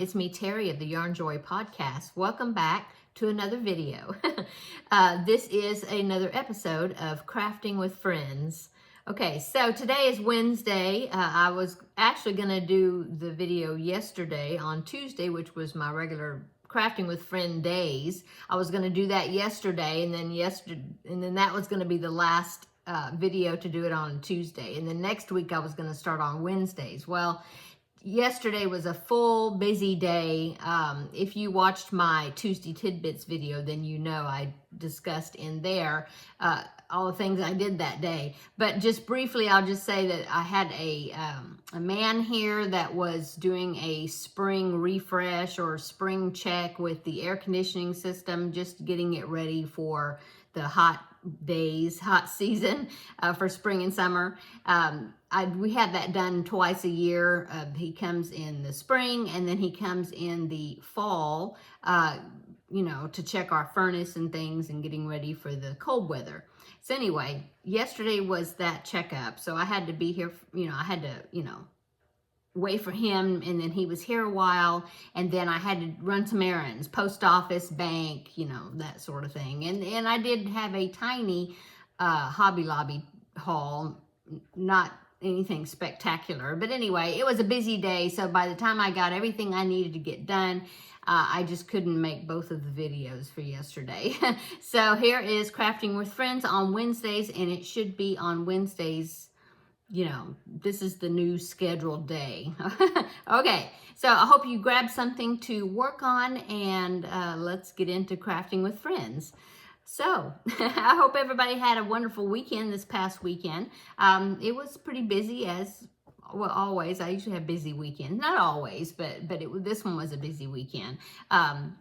It's me, Terri of the Yarnjoy podcast. Welcome back to another video. This is another episode of Crafting with Friends. Okay, so today is Wednesday. I was actually going to do the video yesterday on Tuesday, which was my regular Crafting with Friend days. I was going to do that yesterday, and then that was going to be the last video to do it on Tuesday. And then next week I was going to start on Wednesdays. Well, yesterday was a full busy day. If you watched my Tuesday Tidbits video, then you know I discussed in there all the things I did that day. But just briefly, I'll just say that I had a man here that was doing a spring refresh or spring check with the air conditioning system, just getting it ready for the hot season for spring and summer. We have that done twice a year. He comes in the spring and then he comes in the fall, to check our furnace and things and getting ready for the cold weather. So anyway, yesterday was that checkup. So I had to be here, I had to, wait for him, and then he was here a while, and then I had to run some errands, post office, bank, that sort of thing. And I did have a tiny Hobby Lobby haul, not anything spectacular, but anyway, it was a busy day. So by the time I got everything I needed to get done, I just couldn't make both of the videos for yesterday. So here is Crafting with Friends on Wednesdays, and it should be on Wednesdays. This is the new scheduled day. Okay, so I hope you grab something to work on, and let's get into Crafting with Friends. So I hope everybody had a wonderful weekend this past weekend. It was pretty busy always. I usually have busy weekends. Not always, but this one was a busy weekend.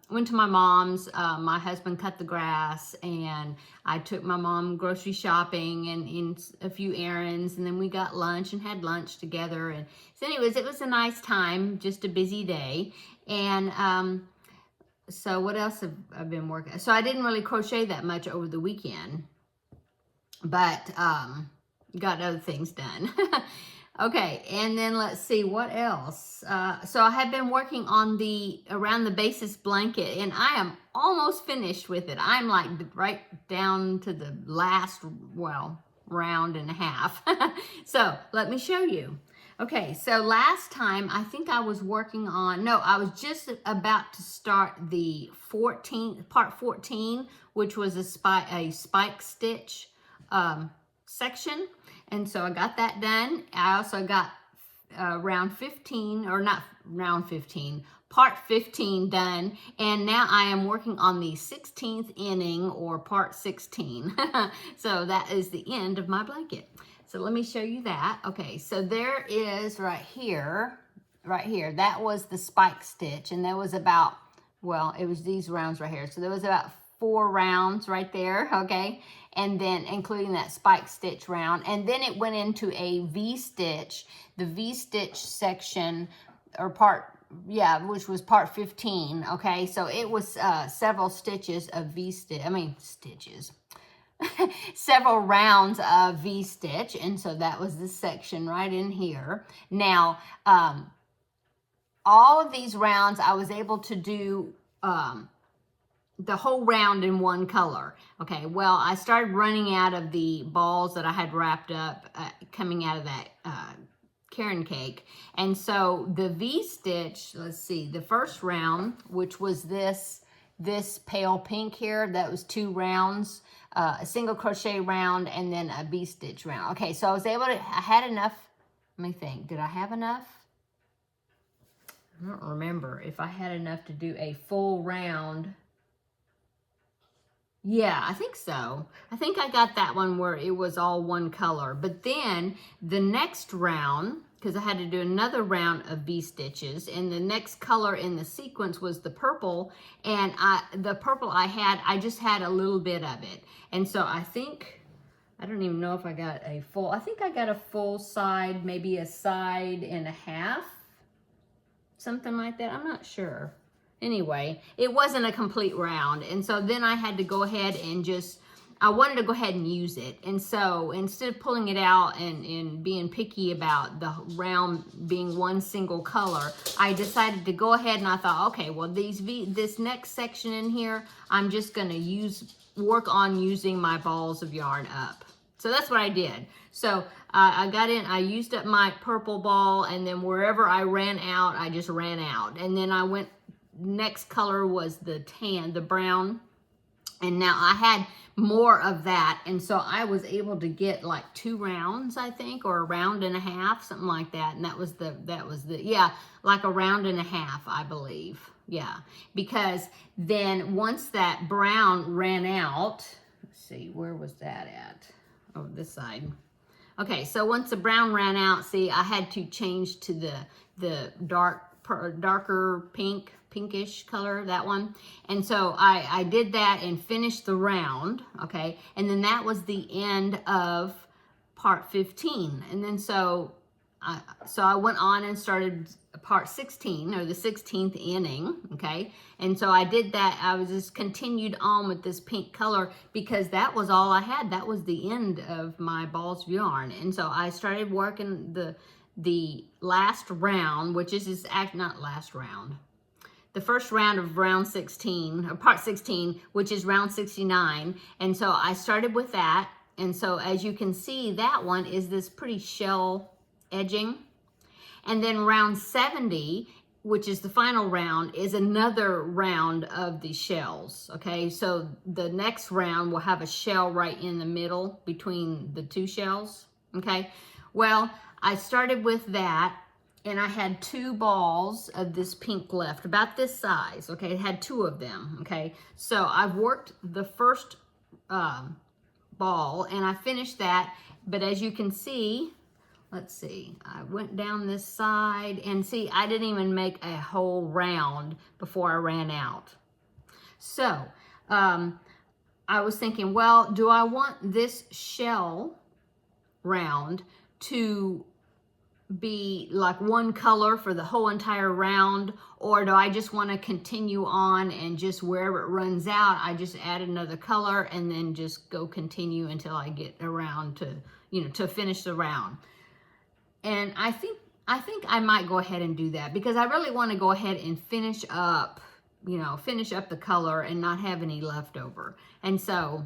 Went to my mom's. My husband cut the grass, and I took my mom grocery shopping and in a few errands, and then we got lunch and had lunch together. And so anyways, it was a nice time, just a busy day. And so what else have I been working? So I didn't really crochet that much over the weekend, but got other things done. Okay, and then let's see what else. So I have been working on the Around the Basis blanket, and I am almost finished with it. I'm like right down to the last, round and a half. So let me show you. Okay, so last time I think I was working on, I was just about to start the part 14, which was a spike stitch section. And so I got that done. I also got part 15 done. And now I am working on the 16th inning, or part 16. So that is the end of my blanket. So let me show you that. Okay, so there is right here, that was the spike stitch. And there was about, it was these rounds right here. So there was about 4 rounds right there, okay? And then including that spike stitch round. And then it went into a V-stitch, the V-stitch section, or which was part 15, okay? So it was several stitches of stitches. Several rounds of V-stitch, and so that was this section right in here. Now, all of these rounds I was able to do the whole round in one color. Okay, well, I started running out of the balls that I had wrapped up coming out of that Caron cake. And so the V-stitch, let's see, the first round, which was this pale pink here, that was 2 rounds, a single crochet round, and then a V-stitch round. Okay, so I had enough. Let me think, did I have enough? I don't remember if I had enough to do a full round. Yeah, I think so. I think I got that one where it was all one color. But then the next round, because I had to do another round of V-stitches, and the next color in the sequence was the purple, and the purple I just had a little bit of it. And so I don't even know if I got a full, I think I got a full side, maybe a side and a half, something like that. I'm not sure. Anyway, it wasn't a complete round. And so then I had to go ahead and just I wanted to go ahead and use it. And so instead of pulling it out and being picky about the round being one single color, I decided to go ahead and I thought, okay, well, this next section in here, I'm just going to work on using my balls of yarn up. So that's what I did. So I got in, I used up my purple ball, and then wherever I ran out, I just ran out. And then I went, next color was the tan, the brown. And now I had more of that. And so I was able to get like 2 rounds, I think, or a round and a half, something like that. And that was the, yeah, like a round and a half, I believe. Yeah, because then once that brown ran out, let's see, where was that at? Oh, this side. Okay, so once the brown ran out, see, I had to change to the darker pinkish color, that one. And so I did that and finished the round, okay? And then that was the end of part 15. And then so I went on and started part 16, or the 16th inning, okay? And so I did that. I was just continued on with this pink color because that was all I had. That was the end of my balls of yarn. And so I started working the last round, which is not last round, the first round of round 16, or part 16, which is round 69. And so I started with that. And so as you can see, that one is this pretty shell edging. And then round 70, which is the final round, is another round of the shells, okay? So the next round will have a shell right in the middle between the 2 shells, okay? Well, I started with that, and I had 2 balls of this pink left, about this size, okay? It had 2 of them, okay? So I've worked the first ball, and I finished that, but as you can see, let's see, I went down this side, and see, I didn't even make a whole round before I ran out. So I was thinking, well, do I want this shell round to be like one color for the whole entire round, or do I just want to continue on and just wherever it runs out, I just add another color and then just go continue until I get around to, to finish the round? And I think I might go ahead and do that because I really want to go ahead and finish up, finish up the color and not have any leftover. And so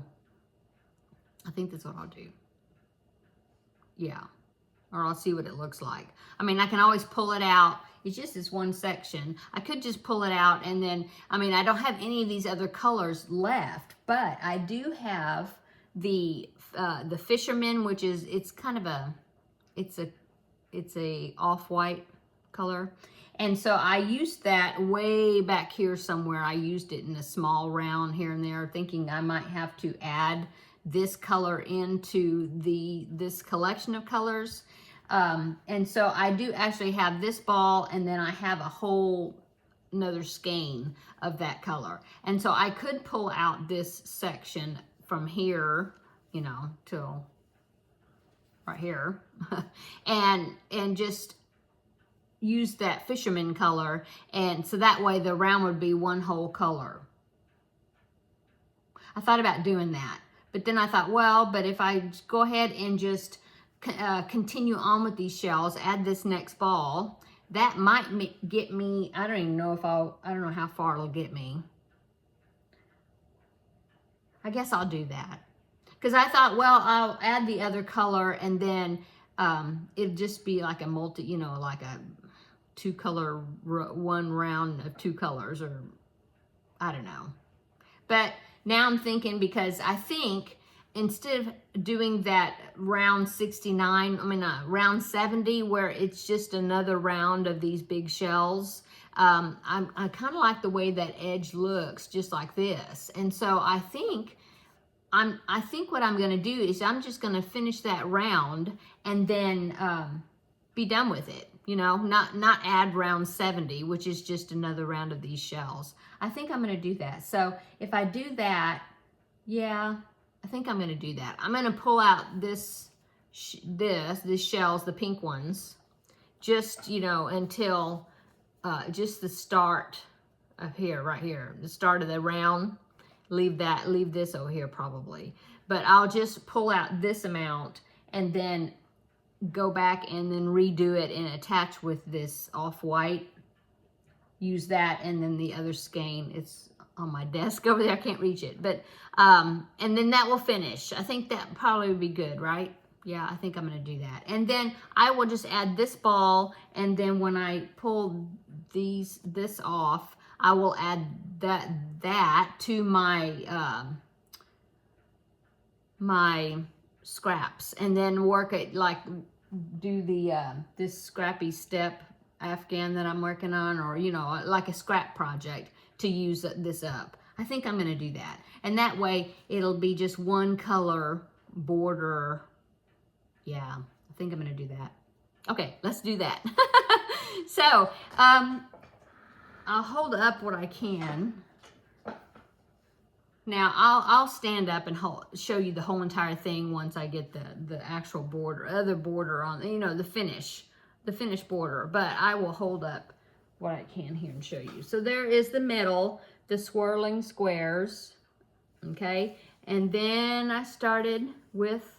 I think that's what I'll do. Yeah. Or I'll see what it looks like. I mean, I can always pull it out. It's just this one section. I could just pull it out and then, I mean, I don't have any of these other colors left, but I do have the fisherman, which is, it's kind of it's a off-white color. And so I used that way back here somewhere. I used it in a small round here and there, thinking I might have to add this color into this collection of colors. And so I do actually have this ball, and then I have a whole another skein of that color. And so I could pull out this section from here, till right here, and just use that fisherman color, and so that way the round would be one whole color. I thought about doing that, but then I thought, well, but if I go ahead and just continue on with these shells, add this next ball, that might get me, I don't even know I don't know how far it'll get me. I guess I'll do that. Because I thought, well, I'll add the other color and then it'll just be like a like a 2-color, one round of 2 colors, or I don't know. But now I'm thinking, because I think instead of doing that round round 70, where it's just another round of these big shells, I kind of like the way that edge looks, just like this. And so I think what I'm going to do is I'm just going to finish that round and then be done with it. Not add round 70, which is just another round of these shells. I think I'm going to do that. So if I do that, yeah, I think I'm going to do that. I'm going to pull out these shells, the pink ones, just, until just the start of here, right here, the start of the round. leave this over here probably. But I'll just pull out this amount and then go back and then redo it and attach with this off-white. Use that, and then the other skein, it's on my desk over there, I can't reach it. But and then that will finish. I think that probably would be good, right? Yeah, I think I'm gonna do that. And then I will just add this ball, and then when I pull this off, I will add that to my my scraps, and then work it, like do the this scrappy step Afghan that I'm working on, or you know, like a scrap project to use this up. I think I'm gonna do that, and that way it'll be just one color border. Yeah, I think I'm gonna do that. Okay, let's do that. So I'll hold up what I can. Now I'll stand up and show you the whole entire thing once I get the actual other border on, you know, the finished border. But I will hold up what I can here and show you. So there is the middle, the swirling squares, okay? And then I started with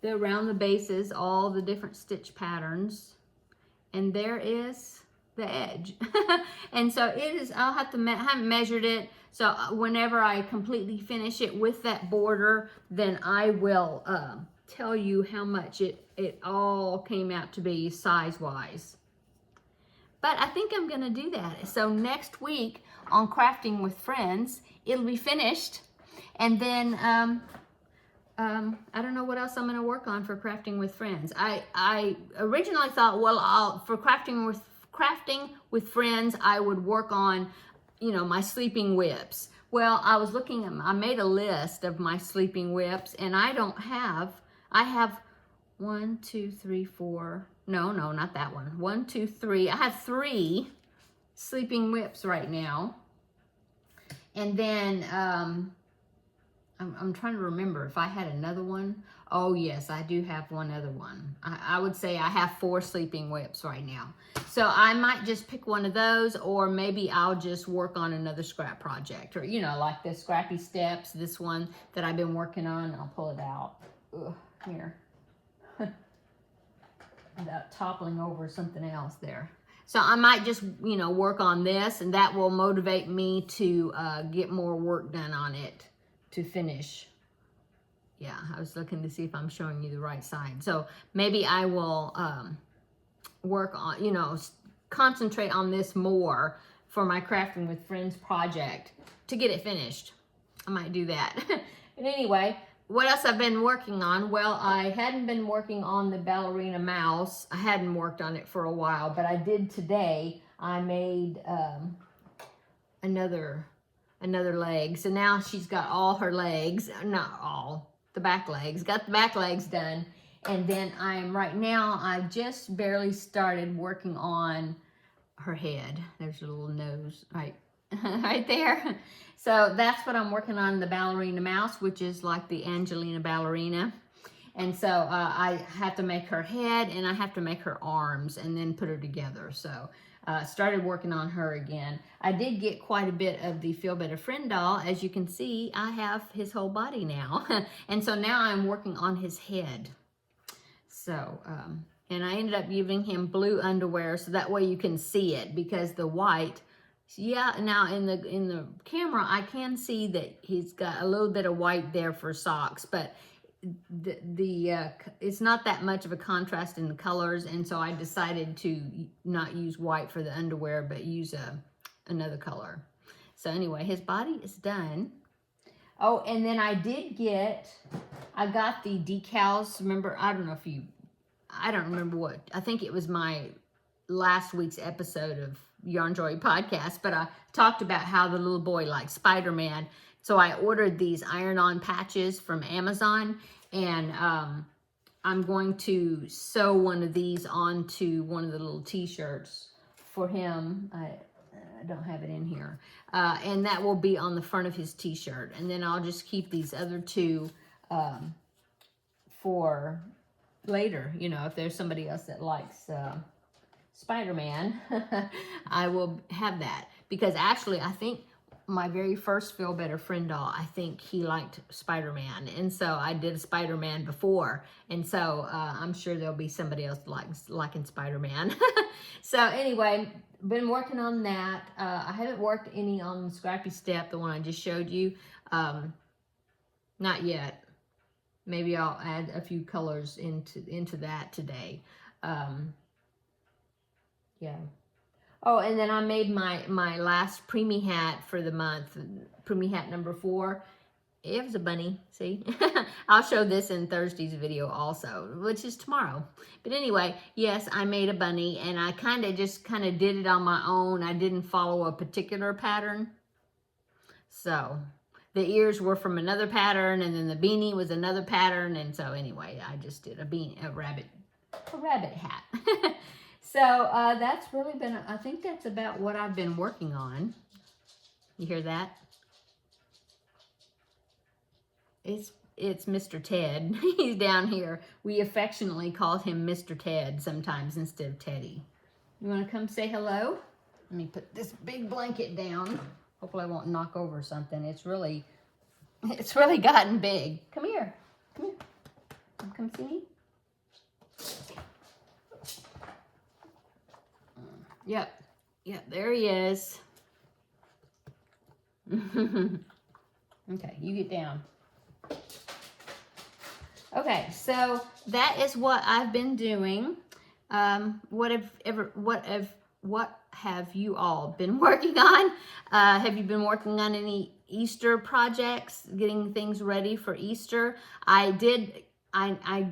around the bases, all the different stitch patterns. And there is the edge. And so it is, I haven't measured it. So whenever I completely finish it with that border, then I will tell you how much it all came out to be size-wise. But I think I'm gonna do that. So next week on Crafting with Friends, it'll be finished. And then I don't know what else I'm gonna work on for Crafting with Friends. I originally thought, well, for Crafting with Friends, I would work on, you know, my sleeping whips. Well, I was looking at, I made a list of my sleeping whips, and I have 1, 2, 3, 4, no, not that one. 1, 2, 3, I have 3 sleeping whips right now. And then, I'm trying to remember if I had another one. Oh yes, I do have one other one. I would say I have 4 sleeping whips right now. So I might just pick one of those, or maybe I'll just work on another scrap project, or you know, like the Scrappy Steps, this one that I've been working on. I'll pull it out. Ugh, here. Without toppling over something else there. So I might just, you know, work on this, and that will motivate me to get more work done on it to finish. Yeah, I was looking to see if I'm showing you the right side. So maybe I will work on, you know, concentrate on this more for my Crafting with Friends project to get it finished. I might do that. And anyway, what else I've been working on? Well, I hadn't been working on the ballerina mouse. I hadn't worked on it for a while, but I did today. I made another leg. So now she's got all her legs, not all, the back legs, got the back legs done. And then right now, I've just barely started working on her head. There's a little nose right there. So that's what I'm working on, the ballerina mouse, which is like the Angelina ballerina. And so I have to make her head, and I have to make her arms, and then put her together. So started working on her again. I did get quite a bit of the Feel Better Friend doll. As you can see, I have his whole body now. And so now I'm working on his head. So, and I ended up giving him blue underwear, so that way you can see it, because the white, yeah, now in the camera, I can see that he's got a little bit of white there for socks, but it's not that much of a contrast in the colors, and so I decided to not use white for the underwear, but use another color. So anyway, his body is done. Oh, and then I got the decals. Remember, I don't remember what, I think it was my last week's episode of Yarnjoy podcast, but I talked about how the little boy likes Spider-Man. So I ordered these iron-on patches from Amazon, and I'm going to sew one of these onto one of the little t-shirts for him. I don't have it in here. And that will be on the front of his t-shirt. And then I'll just keep these other 2 for later. You know, if there's somebody else that likes Spider-Man, I will have that. Because actually, I think my very first Feel Better Friend doll, I think he liked Spider-Man. And so I did Spider-Man before. And so I'm sure there'll be somebody else liking Spider-Man. So anyway, been working on that. I haven't worked any on Scrappy Step, the one I just showed you. Not yet. Maybe I'll add a few colors into that today. Yeah. Oh, and then I made my last preemie hat for the month, preemie hat number 4. It was a bunny, see? I'll show this in Thursday's video also, which is tomorrow. But anyway, yes, I made a bunny, and I just did it on my own. I didn't follow a particular pattern. So the ears were from another pattern, and then the beanie was another pattern, and so anyway, I just did a rabbit hat. So that's really been, I think that's about what I've been working on. You hear that? It's Mr. Ted. He's down here. We affectionately call him Mr. Ted sometimes instead of Teddy. You want to come say hello? Let me put this big blanket down. Hopefully I won't knock over something. It's really gotten big. Come here. Come here. Come see me. Yep, there he is. Okay, you get down. Okay, so that is what I've been doing. What have you all been working on? Have you been working on any Easter projects, getting things ready for Easter? I'm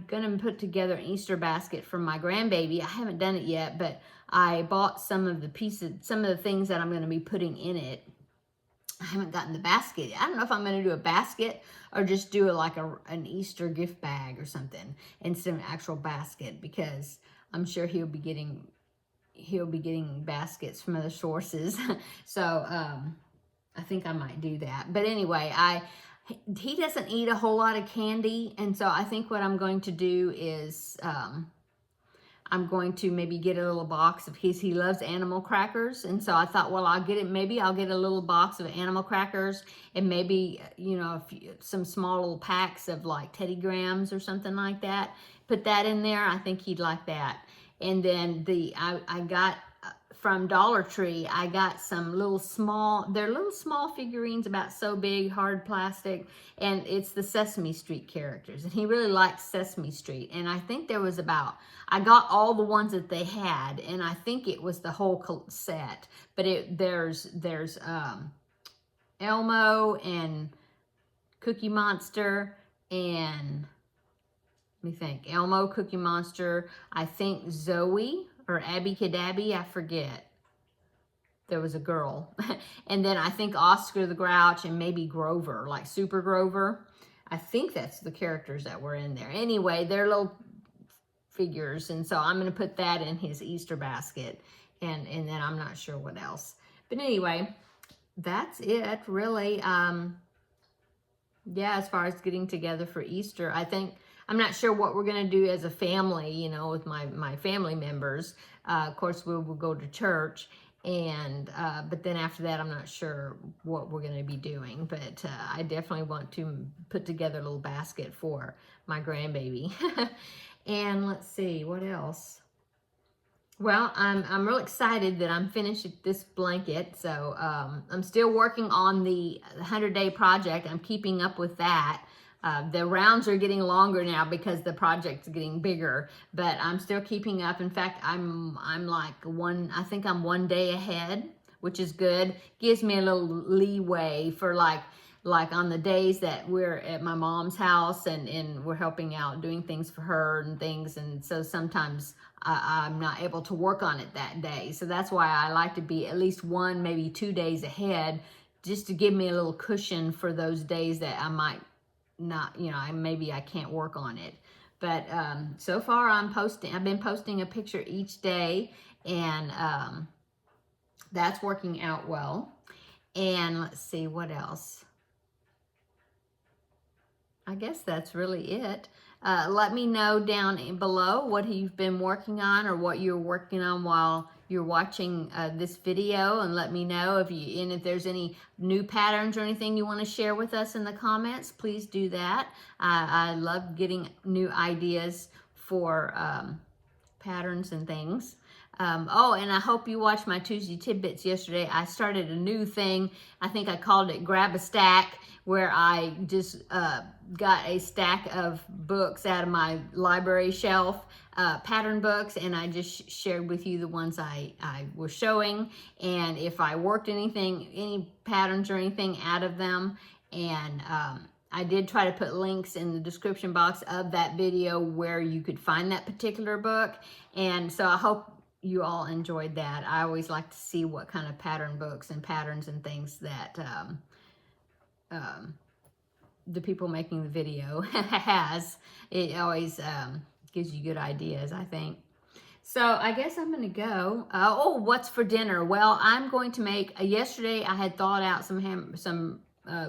gonna put together an Easter basket for my grandbaby. I haven't done it yet, but I bought some of the things that I'm gonna be putting in it. I haven't gotten the basket. I don't know if I'm gonna do a basket or just do an Easter gift bag or something instead of an actual basket, because I'm sure he'll be getting baskets from other sources. So I think I might do that. But anyway, he doesn't eat a whole lot of candy, and so I think what I'm going to do is I'm going to maybe get a little box of he loves animal crackers, and so I thought, well, maybe I'll get a little box of animal crackers, and maybe, some small little packs of like Teddy Grahams or something like that. Put that in there. I think he'd like that. And then I got from Dollar Tree, I got some little small figurines about so big, hard plastic, and it's the Sesame Street characters, and he really likes Sesame Street. And I think I got all the ones that they had, and I think it was the whole set, but there's Elmo and Cookie Monster, and let me think, Elmo, Cookie Monster, I think Zoe or Abby Cadabby, I forget. There was a girl. And then I think Oscar the Grouch and maybe Grover, like Super Grover. I think that's the characters that were in there. Anyway, they're little figures, and so I'm going to put that in his Easter basket, and then I'm not sure what else. But anyway, that's it, really. Yeah, as far as getting together for Easter, I'm not sure what we're going to do as a family, with my family members. Of course, we'll go to church, but then after that, I'm not sure what we're going to be doing. But I definitely want to put together a little basket for my grandbaby. And let's see, what else? Well, I'm real excited that I'm finished this blanket. So I'm still working on the 100-day project. I'm keeping up with that. The rounds are getting longer now because the project's getting bigger, but I'm still keeping up. In fact, I'm like I think I'm 1 day ahead, which is good. Gives me a little leeway for like on the days that we're at my mom's house and we're helping out, doing things for her and things. And so sometimes I'm not able to work on it that day. So that's why I like to be at least 1, maybe 2 days ahead, just to give me a little cushion for those days that I might not, maybe I can't work on it. But so far I've been posting a picture each day, and that's working out well. And let's see, what else? I guess that's really it. Let me know down below what you've been working on or what you're working on while you're watching this video, and let me know if there's any new patterns or anything you want to share with us in the comments. Please do that. I love getting new ideas for patterns and things. Oh, and I hope you watched my Tuesday Tidbits yesterday. I started a new thing. I think I called it Grab a Stack, where I just got a stack of books out of my library shelf, pattern books, and I just shared with you the ones I was showing, and if I worked any patterns or anything out of them. And I did try to put links in the description box of that video where you could find that particular book. And so I hope you all enjoyed that. I always like to see what kind of pattern books and patterns and things that the people making the video has. It always gives you good ideas, I think. So I guess I'm going to go. Oh, what's for dinner? Well, I'm going to make, yesterday I had thawed out some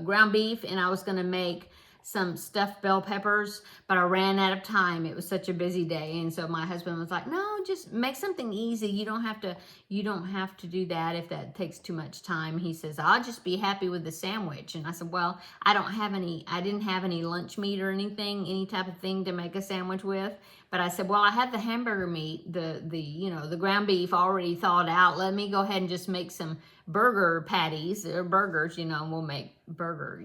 ground beef, and I was going to make some stuffed bell peppers, but I ran out of time. It was such a busy day, and so my husband was like, "No, just make something easy. You don't have to do that if that takes too much time." He says, "I'll just be happy with the sandwich." And I said, "Well, I didn't have any lunch meat or anything, any type of thing to make a sandwich with." But I said, "Well, I have the hamburger meat, the ground beef already thawed out. Let me go ahead and just make some burger patties or burgers, and we'll make burger,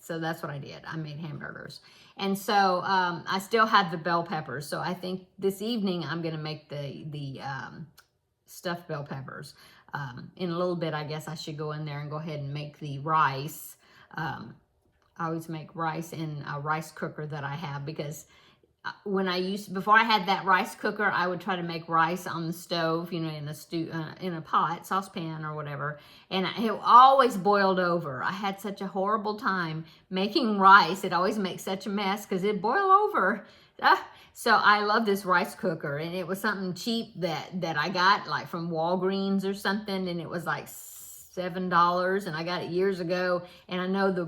so that's what I did. I made hamburgers. And so I still have the bell peppers. So I think this evening I'm going to make the stuffed bell peppers. In a little bit, I guess I should go in there and go ahead and make the rice. I always make rice in a rice cooker that I have, because before I had that rice cooker, I would try to make rice on the stove, in a pot, saucepan or whatever, and it always boiled over. I had such a horrible time making rice. It always makes such a mess because it boiled over. So I love this rice cooker, and it was something cheap that I got like from Walgreens or something, and it was like $7, and I got it years ago. And I know the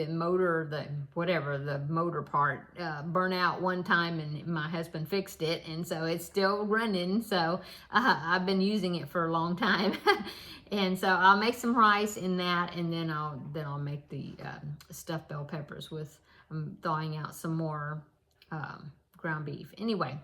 motor, the motor part burnt out one time, and my husband fixed it, and so it's still running. So I've been using it for a long time. And so I'll make some rice in that, and then I'll make the stuffed bell peppers with thawing out some more ground beef. Anyway,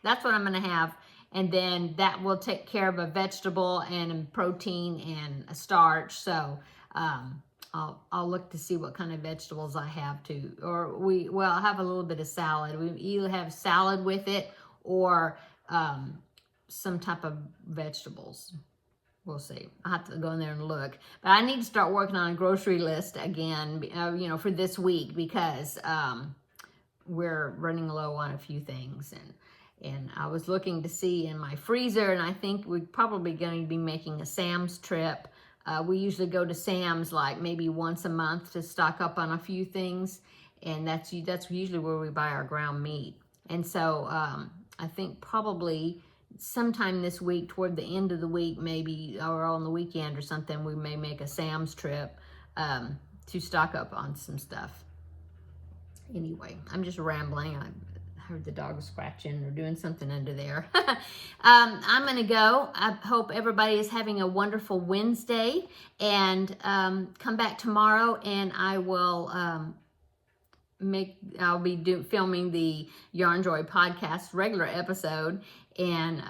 that's what I'm going to have. And then that will take care of a vegetable and a protein and a starch. So I'll look to see what kind of vegetables I have too. I'll have a little bit of salad. We either have salad with it or some type of vegetables. We'll see. I'll have to go in there and look. But I need to start working on a grocery list again, for this week, because we're running low on a few things. And I was looking to see in my freezer, and I think we're probably going to be making a Sam's trip. We usually go to Sam's like maybe once a month to stock up on a few things, and that's usually where we buy our ground meat. And so I think probably sometime this week, toward the end of the week, maybe, or on the weekend or something, we may make a Sam's trip to stock up on some stuff. Anyway, I'm just rambling. I heard the dog scratching or doing something under there. I'm going to go. I hope everybody is having a wonderful Wednesday, and come back tomorrow, and I will I'll be filming the Yarnjoy podcast regular episode, and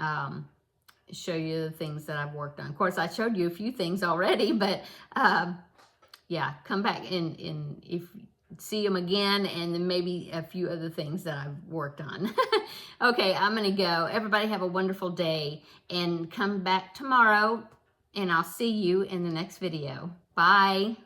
show you the things that I've worked on. Of course, I showed you a few things already, but yeah, come back and if see them again, and then maybe a few other things that I've worked on. Okay, I'm gonna go. Everybody have a wonderful day, and come back tomorrow, and I'll see you in the next video. Bye.